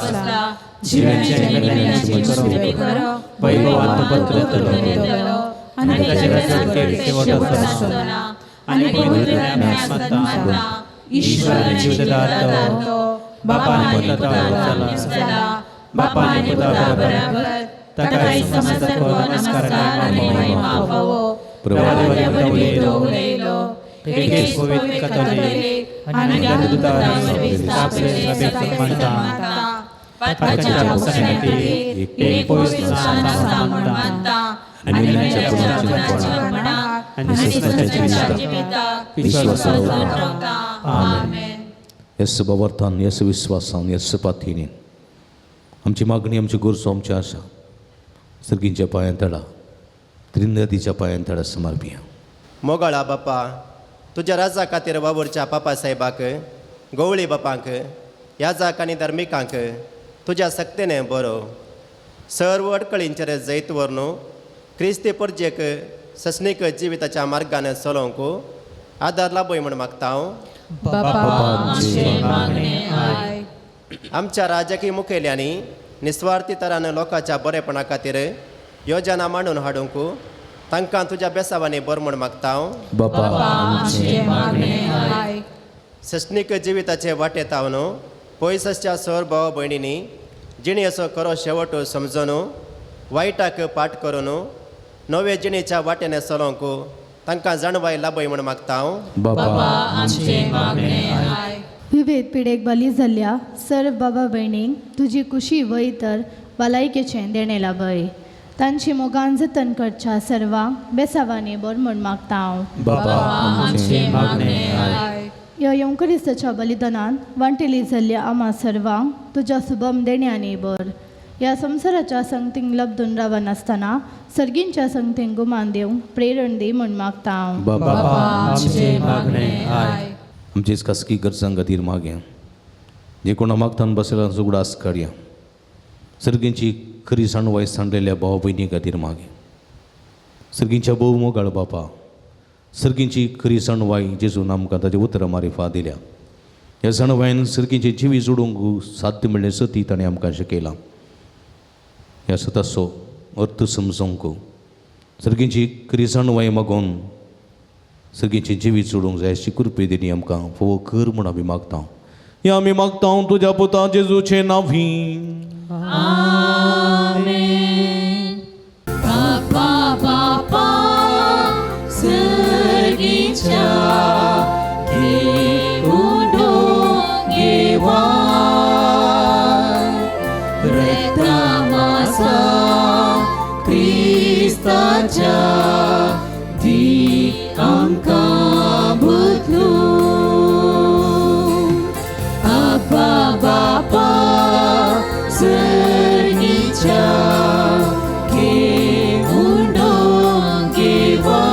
जिवांची आनी करो वैभवांत पत्र तलो आनी ताचे रजत शेवट आसना आनी पवित्र आत्मा ईश्वर जीवदार तो बापाने पुताक जाला. बापाने पुता बरोबर ताका समस्त नमस्कार आनी महिमा फावो. प्रभुदेवा उलयलो एक पवित्र कथोलिक आनी गरजदार सभेक मानता. पातकाच्या पुस्तकांती एक पवित्र संस्था म्हणटा आनी येस बावर्तान येस विश्वासान येस पातीन आमची मागणी आमची गोरसो आमची आशा सर्गींच्या पांयां तळा त्रिनदीच्या पांयां तळा समर्पिया. मोगाळा बापा तुज्या राजा खातीर वावरच्या बापा साहेबाक गवळी बापांक याजाक आनी धर्मिकांक तुज्या सक्तीने बरो सर्व अडकळींचेर जैत व्हरून क्रिस्ती परजेक सस्नीक जिविताच्या मार्गान चलोवंक आदार लाभय म्हण मागता हांव. आमच्या राजकीय मुखेल्यांनी निस्वार्थी तरान लोकांच्या बरेपणा खातीर योजना मांडून हाडूंक तांकां तुज्या बेसावांनी बर म्हण मागता हांव. सस्नीक जिविताचे वाटेत हांव पयसच्या सर भाव भयणींनी जिणी असो खरो शेवट समजून वायटाक पाट करून नवे जिणेच्या वाटेने चलोंक तांकां जाणवाय लाभय म्हण मागता हांव. बाबा आमचें मागणें आय. विवेद पिडेक बली जाल्ल्या सर्व बाबा भयणींक तुजी खुशी वय तर भलायकेचें देणें लाभय. तांची मोगान जतन करच्या सर्वांक बेसावांनी बर म्हण मागता हांव. बाबा आमचें मागणें आय. ह्या येवकरिस्ताच्या बलिदानान वांटेली जाल्ल्या आम्हा सर्वांक तुज्या शुभम देण्यांनी बर. ह्या संवसाराच्या संगतींक लबदून रावनासतना सर्गींच्या संगतींक गुमान दिवंक प्रेरण दी म्हण मागता हांव. बाबा आमचें मागणें आय. आमचेच खासगी गरजां खातीर मागया. जे कोणा मागतान बसयला उगडास काडया. सर्गींची खरी जाणवाय सांडलेल्या भाव भयणी खातीर मागे. सर्गींच्या भोव मोगाळ बापा, सर्गींची खरी जाणवाय जेजून आमकां ताचे उतरां मारिफा दिल्या. ह्या जाणवायन सर्गींचे जिवी जोडूंक साध्य म्हणलें सती ताणें आमकां शिकयलां. ह्या सताचो अर्थ समजूंक सर्गींची खरी जाणवाय मागोवन सर्गींचे जिवी जोडूंक जाय अशी कृपे दिनी आमकां फोव कर म्हूण आमी मागता. हें आमी मागता तुज्या पुता जेजूचे नांवी. बापा बापा सर्गीच्या घेऊन घेवा रक्तामासा क्रिस्ताच्या दी आमकां बदलू. आबा बापा सर्गीच्या घेऊन घेवा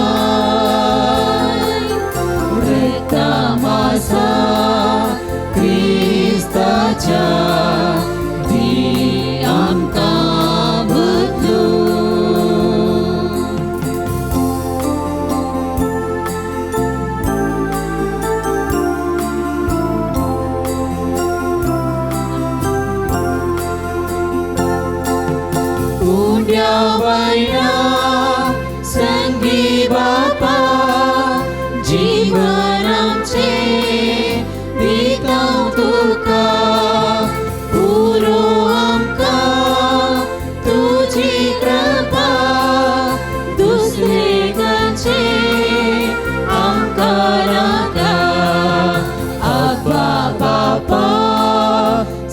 रक्तामासा क्रिस्ताच्या दी आमकां बदलू. उड्या वयल्या संगी बापा जीवन आमचें दितां तुका. पुरो आमकां तुजी कृपा दुसरे खंयचे आमकां नाका. आबा बापा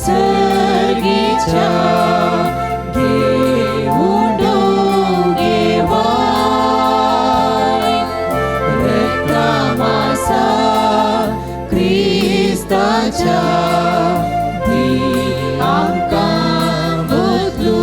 सर्गीच्या क्रिस्ताच्या दी आमकां बदलू.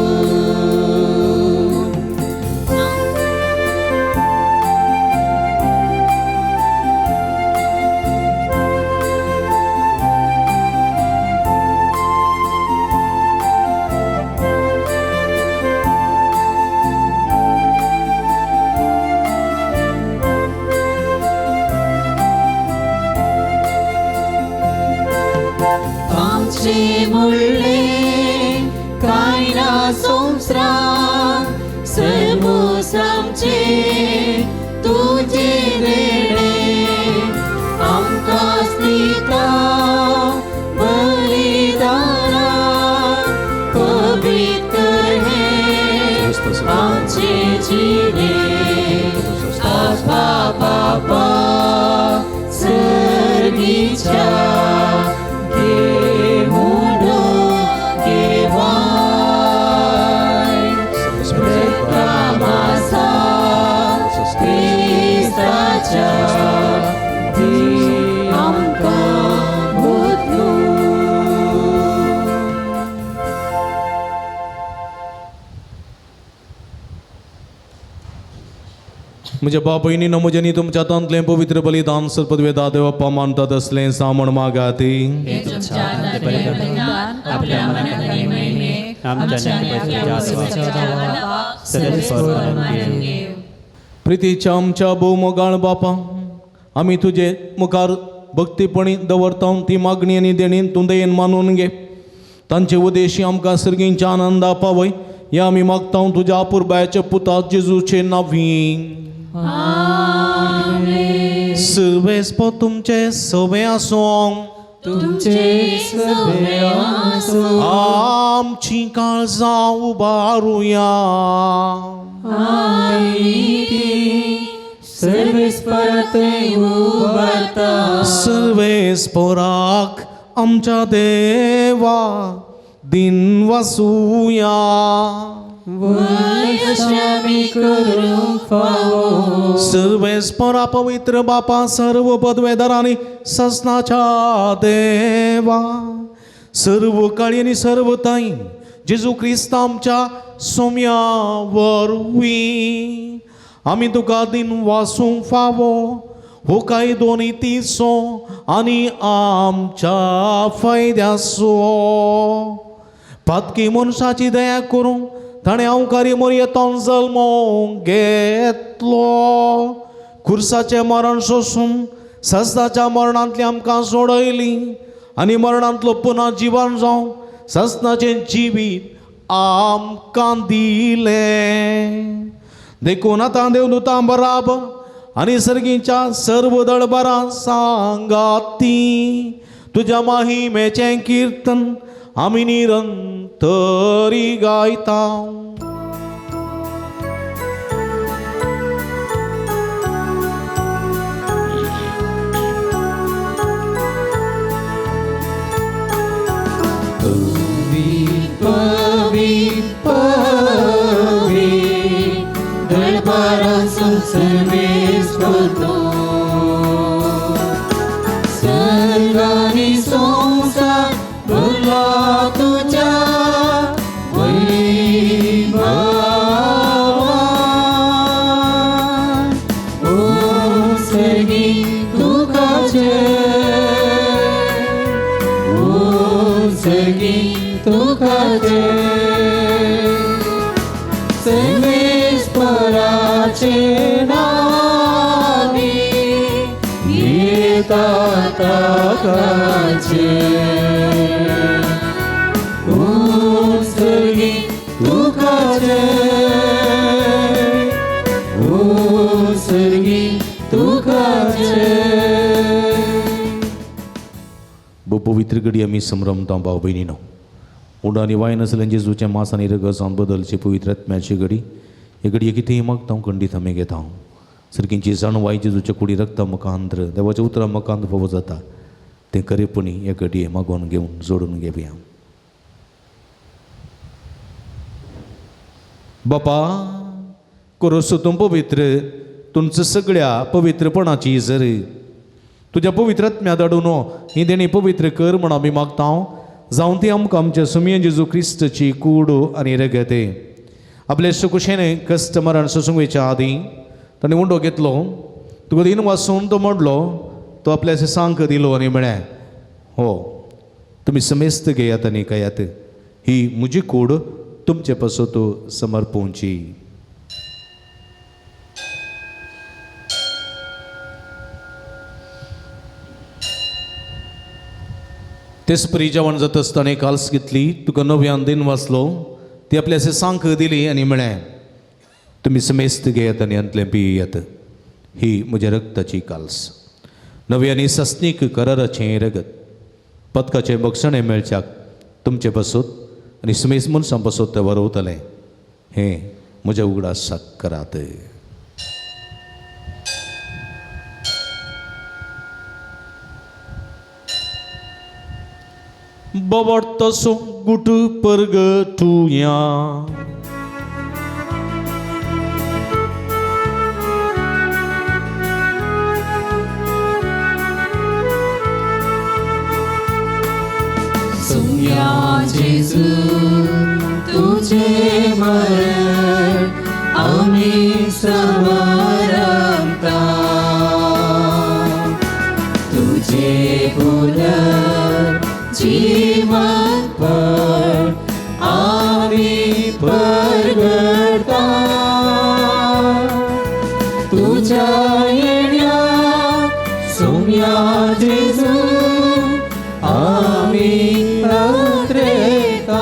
आमचे मुळ्ळे कांय ना संवसारांत सर्मोस आमचे तुजे देणे. आमकां दिता बलिदाना पवित्र हे आमचे जिणे. आबा बापा सर्गीच्या म्हज्या भाव भयणीनो म्हज्यानी तुमच्या हातांतलें पवित्र बलिदान सर्पद्वेदा देवप्पा मानतात असलें सामण मागात. आपल्या मनाकडे महिमे प्रितीच्या आमच्या भोवमोगाळ बापा, आमी तुजे मुखार भक्तीपणी दवरता ती मागणी आनी देणी तूं दयेन मानून घे. तांचे उद्देशी आमकां सर्गींच्या आनंदा पावय. हे आमी मागता तुज्या अपुरबायाच्या पुता जेजूचे नांवी. सर्वेस्पो तुमचे सवे आसूं. तुमचे सभे आसो आमची काळजां उबारुया सर्वेस्परात उबारता सर्वेस्पराक आमच्या देवा दिन वासुया वैश्यामी करूंक फावो सर्वेस्परा पवित्र बापा सर्व पदवेदारांनी ससनाच्या देवा सर्व काळी आणि सर्व ताई जेजू क्रिस्त आमच्या सोम्या वरवीं आमी तुका दिन वासूंक फावो हो काय दोनी तिसो आनी आमच्या फायद्याचो पातकी मनशाची दया करूंक ताणें अवकारी मोरयेतून जल्म घेतलो खुर्साचें मरण सोसून सस्ताच्या मरणांतली आमकां सोडयली आनी मरणांतलो पुना जिवन जावन सस्ताचें जिवीत आमकां दिलें देखून आतां देवदूतां बराबर आनी सर्गीच्या सर्व दळबारां सांगाती तुज्या महिमेचें कीर्तन आमी निरंतरी गायता दळबारांसून सर्वेस करतो सर्गांनी संसार भरला तुझ्या वैभवान ओ सर्गी तुकाचे ओ सर्गी तुकाचे सर्वेस्पराचे नावी येता ताकाचे ओ सर्गी तुकाचे ओ सर्गी तुकाचे पवित्र घडी आमी संभ्रमता भाव भयणीनो उडा आनी वायन आसलें जेजूचें मांस आनी रगत जावन बदलची पवित्र आत्म्याची घडी हे घडये कितेंय मागता हांव खंडीत आमी घेता हांव सर्गींची जाणवाय जेजूच्या कुडी रक्ता मुखांतर देवाच्या उतरां मुखांत फावो जाता तें खरेपणी हे घडये मागोवन घेवन जोडून घेवया बापा कोरोसो तूं पवित्र तुमच्या सगळ्या पवित्रपणाची जर तुज्या पवित्र आत्म्या धाडून ही देणी पवित्र कर म्हण आमी मागता जावं ती आमकां आमच्या सुमये जेजू क्रिस्तची कूड आनी रगत आपले सुकुशेने कश्ट मरण सोसूंक आदीं ताणें उंडो घेतलो तुका दिन वाचून तो म्हणलो तो आपल्या सांक दिलो आनी म्हळें हो तुमी समेस्त घेयात आनी कयात ही म्हजी कूड तुमचे पासत समर्पोवची तेच परी जेवण जाता आसतना काल्स घेतली तुका नव्यान दिन वाचलो ती आपल्या सांक दिली आनी म्हळें तुमी समेस्त घेयात आनी अंतलें पियेयात ही म्हज्या रक्ताची काल्स नव्यानी सस्नीक कराराचें रगत पदकाचें बक्षणें मेळच्याक तुमचे पासत आनी समेस्त मनशां पासत तें वरवतलें हें म्हज्या उगडासाक करात Bawartaso gudu pergetunya Sumya Jesu तुझे मरण आम्ही समरमता तुझे पुनर जीवन पर आम्ही परगडता तुझ्या येण्या सौम्या जेजू आम्ही पात्रता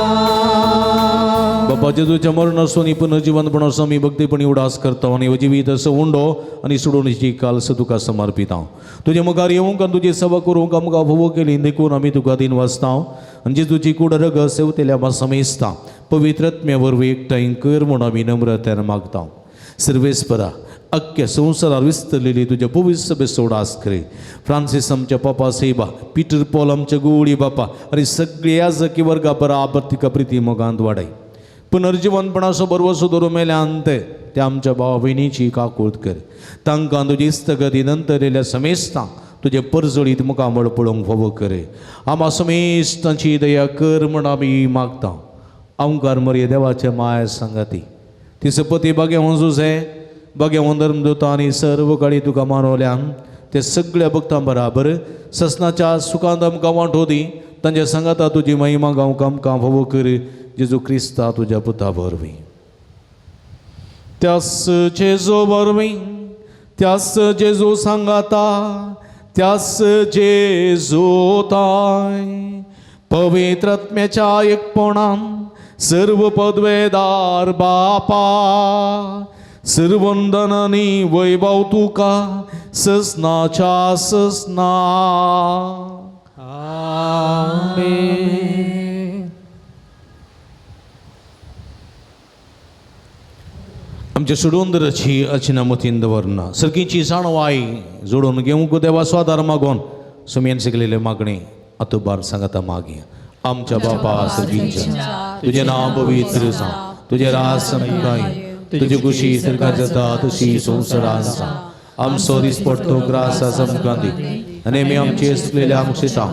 बाबा देवा जेजूच्या मरणासून पुनर्जीवनपणासून मी भक्तीपणी उडास करता आणि जिवीत असं उंडो आणि सोडून कालस तुका समर्पिता तुझे मुखार येऊंक आणि तुझी सभा करूंक आमकां फोव केली देखून आमी तुका दिन वाचता आणि जेजूची कूड रग सेवतेल्या आमकां समेजता पवित्रत्म्या वरवीं एकठांय कर म्हूण आमी नम्रतेन मागता सर्वेस्परा अख्ख्या संवसारार विस्तरलेली तुझ्या पवित्र सभे सोडास करे फ्रांसीस आमच्या पापा सेबा पीटर पॉल आमच्या गोळी बापा आणि सगळे याजकी वर्गा बराबर तिका प्रिती मोगांत वाडाय पुनर्जीवनपणाचो बरवसो दवरूं मेल्यान त्या आमच्या भावा भयणीची काकूळट कर तांकां तुजी इस्तगती नंतर येयल्या समेस्तां तुजे परजळीत मुखामळ पळोवंक फोव करे आम्हा समेस्तांची दया कर म्हण आमी मागता आमकां मरे देवाचे माय सांगाती ती सपती बागे वंजूसे बागे वंदरम दोता आनी सर्व काळी तुका मानवल्यान ते सगळ्या भक्तां बराबर ससनाच्या सुखांत आमकां वांटो दी तांच्या सांगाता तुजी महिमा गावंक आमकां फोव कर जेजू क्रिस्ता तुज्या पुता वरवीं त्यास जेजू वरवीं त्यास जेजू सांगाता त्यास जेजू ताय पवित्रात्म्याच्या एकपणान सर्व पदवेदार बापा सर्वंदनानी वैभव तुका ससनाच्या ससना आमच्या सुडोंदराची अर्चना मतीन दवरना सर्गीची जाणवाई जोडून घेवंक देवा स्वादार मागोन सुमेन शिकलेले मागणे आतोबार सांगाता मागे आमच्या बापा सर्गीच्या तुझे नाव पवित्र जावं तुझे राज संपकाय तुझी खुशी सरकार जाता तशी संवसारांत आमचो दिसपट्टो ग्रास समकांदी आनी आमी आमची आसलेल्या आमचेता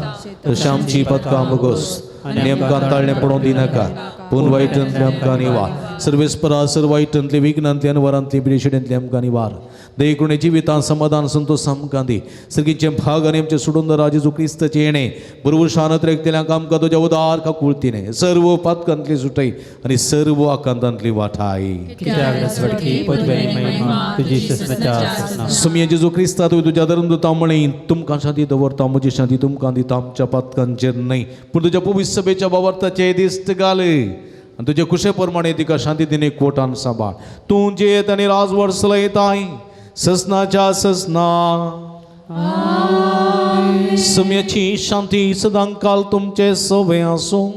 तशें आमची पदकां बगोस आनी आमकां ताळणे पडोवंक दिनाका पूण वायटांतले आमकां निवार सर्वेस्परा सर्व वायटांतले विघ्नांतले आनी वरांतले पिडेशिडेंतले आमकां निवार दयेकुणे जिवितांत समाधान संतोष आमकां दी सर्गीचे भाग आनी आमचे सुडोंदरा जेजू क्रिस्ताचे येणे बरोबर शानत रेखतेल्यांक आमकां तुज्या उदार काकुळतीने सर्व पातकांतली सुटय आनी सर्व आकांतांतली वाठाय सुमये जेजू क्रिस्ता तुवें तुज्या धर्मदूता म्हणी तुमकां शांती दवरता म्हजी शांती तुमकां दिता आमच्या पातकांचेर न्हय पूण तुज्या पवित्र सभेच्या वावरताचे दिश्ट घाल आनी तुजे कुशे प्रमाणे तिका शांती दिने कोटान सांबाळ तूं जेत आनी राजवट चलयताय ससनाच्या ससना सुमयाची शांती सदां काल तुमचे सोबे आसूं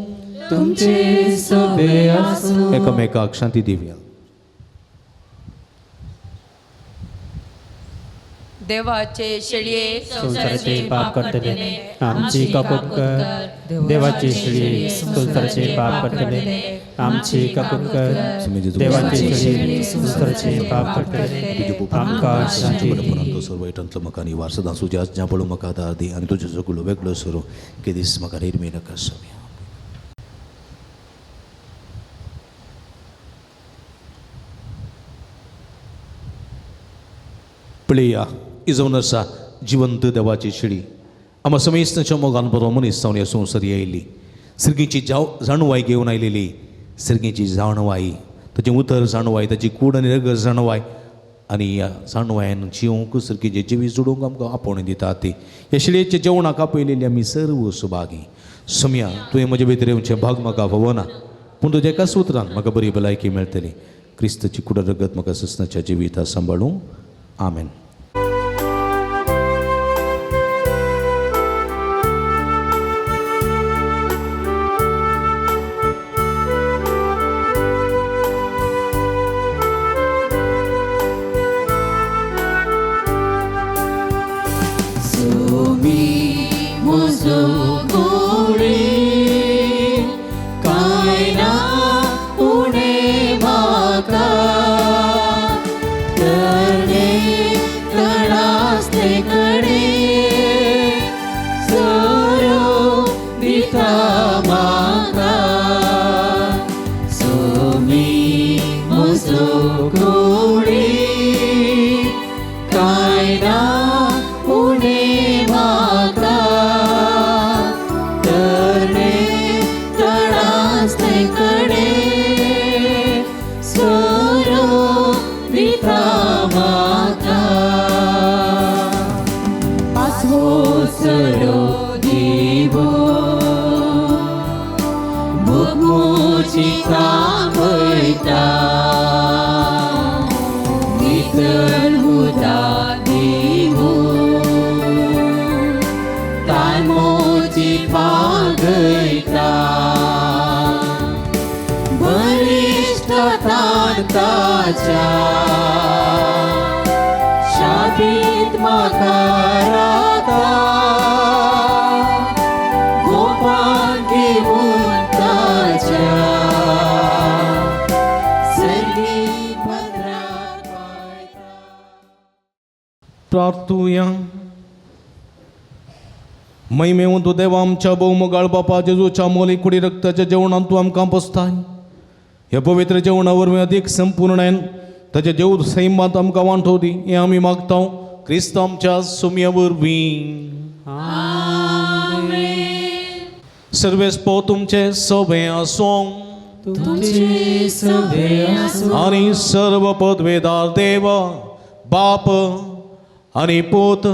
तुमचे सोबे आसूं एकामेकाक शांती दिवया देवाचे शेळये संसाराचे पाप करतले आमची काकूट कर देवाचे शेळये संसाराचे पाप करतले आमची काकूट कर देवाचे शेळये संसाराचे पाप करतले आमकां शांती दी सर्व वायटांतलो म्हाका निवार सदां तुज्या आज्ञा पळोवन म्हाका दार दी आनी तुजो सगळो वेगळो सरो के दीस म्हाका निर्मी नाका सोम्या प्लेया इजवून आसा जिवंत देवाची शिडी आम्हा समेस्तांच्या मोगान बरो मनीस जावन ह्या संवसार येयली सर्गीची जाणवाय घेवन आयलेली सर्गीची जाणवाय ताची उतर जाणवाय ताची कूड आनी रग जाणवाय आनी ह्या जाणवायन जिवंक सर्गीचे जिवी जोडूंक आमकां आपोवणी दिता ती ह्या शिडयेच्या जेवणाक आपयलेली आमी सर्व सुभागी सुम्या तुवें म्हजे भितर येवचें भाग म्हाका भवना पूण तुज्या एका सुत्रान म्हाका बरी भलायकी मेळटली क्रिस्ताची कूड रगत म्हाका ससनाच्या जिविता सांबाळूं आमेन Chica, नितळ उदादी हो तामोची पागयता वरिष्ठ तांताच्या शादीत म्हाका राता गोपाल घेऊन ताच्या सर्गी पत्रात पायता. प्रार्थूया. महिमेवंत तूं देवा आमच्या बहुमोगाळ बापा जेजूच्या मोलीक कुडी रक्ताच्या जेवणान तूं आमकां पोसताय. ह्या पवित्र जेवणा वरवीं अदीक संपूर्णायन ताचे जेव सैमात आमकां वांटो दी हें आमी मागता क्रिस्त आमच्या सुमया वरवीं. सर्वेस्पो तुमचे सोबे आसूं तुमचे सवे आसूं आनी सर्व पदवेदार देव बाप आनी पूत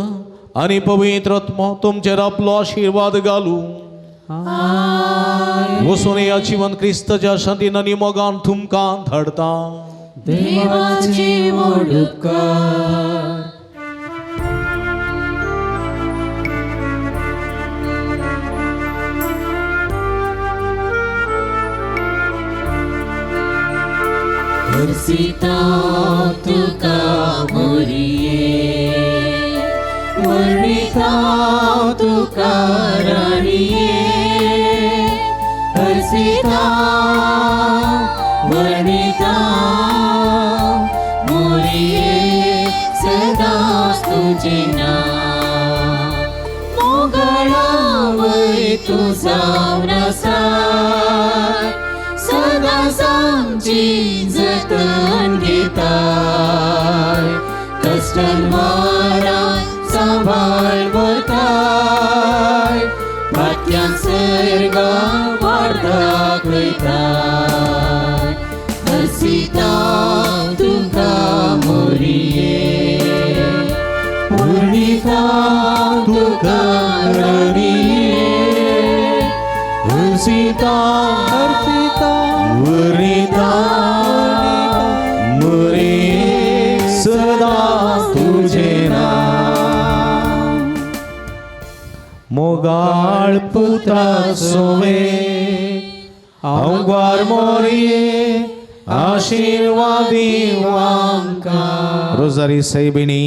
आनी पवित्र आत्मा तुमचेर आपलो आशिर्वाद घालूं. वचून ह्या जीवन क्रिस्ताच्या शांतीन आनी मोगान तुमकां धाडटा. देवाचे व्हड उपकार हरसिता तुका मोरये वर्णिता तुका राणिये हरसिता वर्णिता मोरये सदांच तुझे नांव मोगळा वय तूं जावन आसा सदांच आमची जतन घेताय कश्टान वारान सांबाळ भरताय भात्यान सर्गाक वाट दाखयताय हरसिता तुका मोरये वर्णिता तुका राणिये हरसिता वर्णिता मोरये सदांच तुझे नांव मोगाळ पुत्रा सोवे आंगार मोरये आशीर्वादी आमकां. रोजारी सायबिणी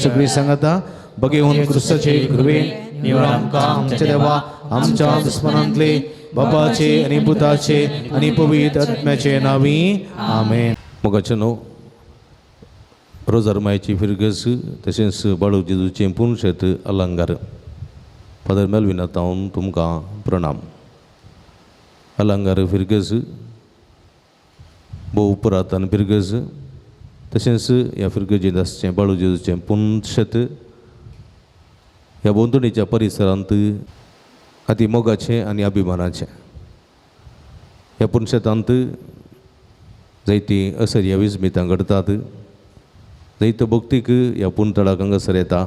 सगळी सांगता बगेहून क्रिस्ताचे कृपेन निवड आमकां आमच्या देवा आमच्या दुस्मनांतले बापाचे आनी पुताचे आनी पवित्र आत्म्याचे नावी आमेन. मोगाचे न्हू रोजार मायची फिरगस तशेंच बाळू जेजूचे पुणशेत अलंकार फादर मेलविन आतां तुमकां प्रणाम. अलंकार फिरगस भोव पुरातन फिरगस तशेंच ह्या फिरगजींत आसचें बाळू जेजूचें पुणशेत ह्या बोंदणीच्या परिसरांत अति मोगाचें आनी अभिमानाचें. ह्या पुणशेतांत जायतीं असर्या विस्मितां घडटात. जायत्यो भक्तीक ह्या पुणतळाक हांगासर येता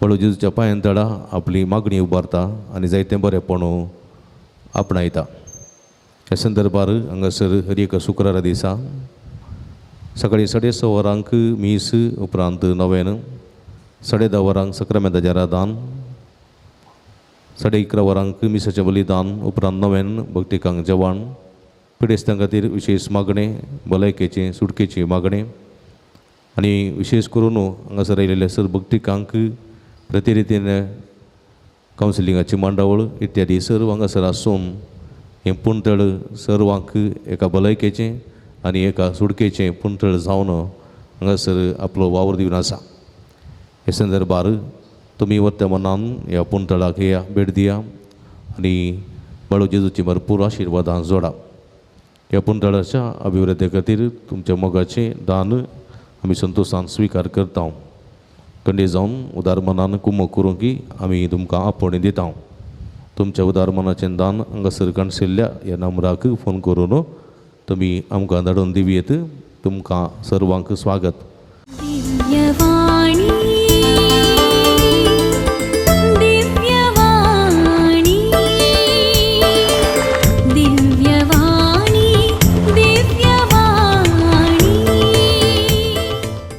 बाळू जेजूच्या पांयांतळा आपली मागणी उबारता आनी जायतें बरेंपण आपणायता. ह्या संदर्भार हांगासर हर एक शुक्रारा दिसा सकाळीं 6:30 वरांक मीस उपरांत नवेन 10:30 वरांक सक्रामेंताचें आराधन 11:30 वरांक मिसाचें बलिदान उपरांत नवेन भक्तिकांक जेवण पिडेस्तां खातीर विशेश मागणें भलायकेचें सुटकेची मागणें आनी विशेश करून हांगासर आयिल्ल्या सर भक्तिकांक प्रतिरितीन कावन्सिलिंगाची मांडावळ इत्यादी सर्व हांगासर आसून हें पुणतळ सर्वांक एका भलायकेचें आनी एका सुटकेचें पुणतळ जावन हांगासर आपलो वावर दिवन आसा. हे संदर्भार तुमी वर्तमानान ह्या पुणतळाक या भेट दिया आनी बाळू जेजूची भरपूर आशिर्वादां जोडा. ह्या पुणतळाच्या अभिवृद्धी खातीर तुमच्या मोगाचें दान आमी संतोशान स्विकार करता. कंडे जावन उदार मनान कुमो करूं की आमी तुमकां आपोवणी दिता. तुमच्या उदार मनाचें दान हांगासर काणशिल्ल्या ह्या नंबराक फोन करून तुमी आमकां धाडून दिवयेत. तुमकां सर्वांक स्वागत. दिव्यवाणी